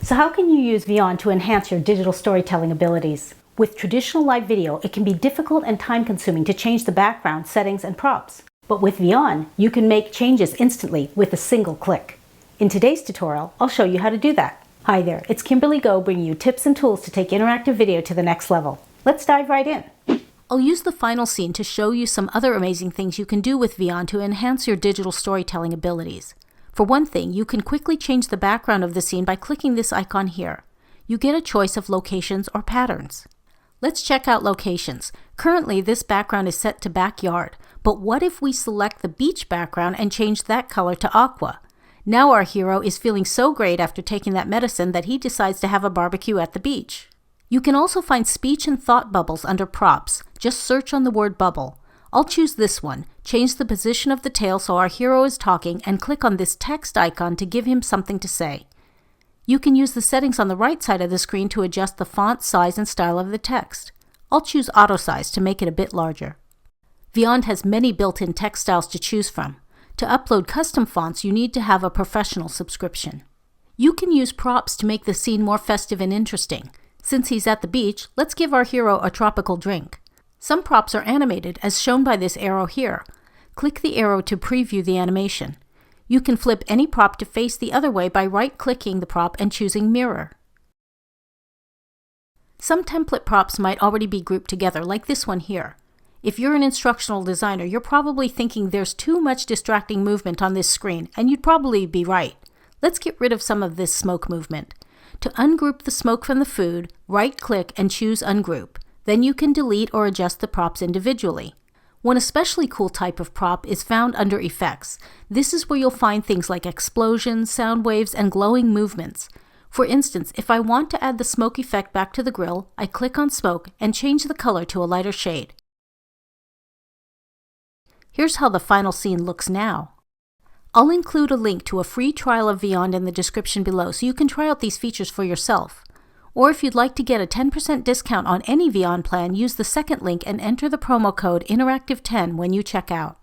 So how can you use Vyond to enhance your digital storytelling abilities? With traditional live video, it can be difficult and time-consuming to change the background, settings, and props. But with Vyond, you can make changes instantly with a single click. In today's tutorial, I'll show you how to do that. Hi there, it's Kimberly Go bringing you tips and tools to take interactive video to the next level. Let's dive right in. I'll use the final scene to show you some other amazing things you can do with Vyond to enhance your digital storytelling abilities. For one thing, you can quickly change the background of the scene by clicking this icon here. You get a choice of locations or patterns. Let's check out locations. Currently, this background is set to backyard, but what if we select the beach background and change that color to aqua? Now our hero is feeling so great after taking that medicine that he decides to have a barbecue at the beach. You can also find speech and thought bubbles under props. Just search on the word bubble. I'll choose this one, change the position of the tail so our hero is talking, and click on this text icon to give him something to say. You can use the settings on the right side of the screen to adjust the font, size, and style of the text. I'll choose auto size to make it a bit larger. Vyond has many built-in text styles to choose from. To upload custom fonts, you need to have a professional subscription. You can use props to make the scene more festive and interesting. Since he's at the beach, let's give our hero a tropical drink. Some props are animated, as shown by this arrow here. Click the arrow to preview the animation. You can flip any prop to face the other way by right-clicking the prop and choosing Mirror. Some template props might already be grouped together, like this one here. If you're an instructional designer, you're probably thinking there's too much distracting movement on this screen, and you'd probably be right. Let's get rid of some of this smoke movement. To ungroup the smoke from the food, right-click and choose Ungroup. Then you can delete or adjust the props individually. One especially cool type of prop is found under Effects. This is where you'll find things like explosions, sound waves, and glowing movements. For instance, if I want to add the smoke effect back to the grill, I click on Smoke and change the color to a lighter shade. Here's how the final scene looks now. I'll include a link to a free trial of Vyond in the description below so you can try out these features for yourself. Or if you'd like to get a 10% discount on any Vyond plan, use the second link and enter the promo code Interactive10 when you check out.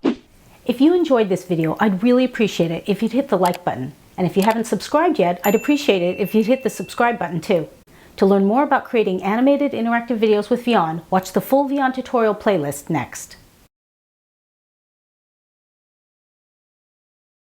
If you enjoyed this video, I'd really appreciate it if you'd hit the like button. And if you haven't subscribed yet, I'd appreciate it if you'd hit the subscribe button too. To learn more about creating animated interactive videos with Vyond, watch the full Vyond tutorial playlist next.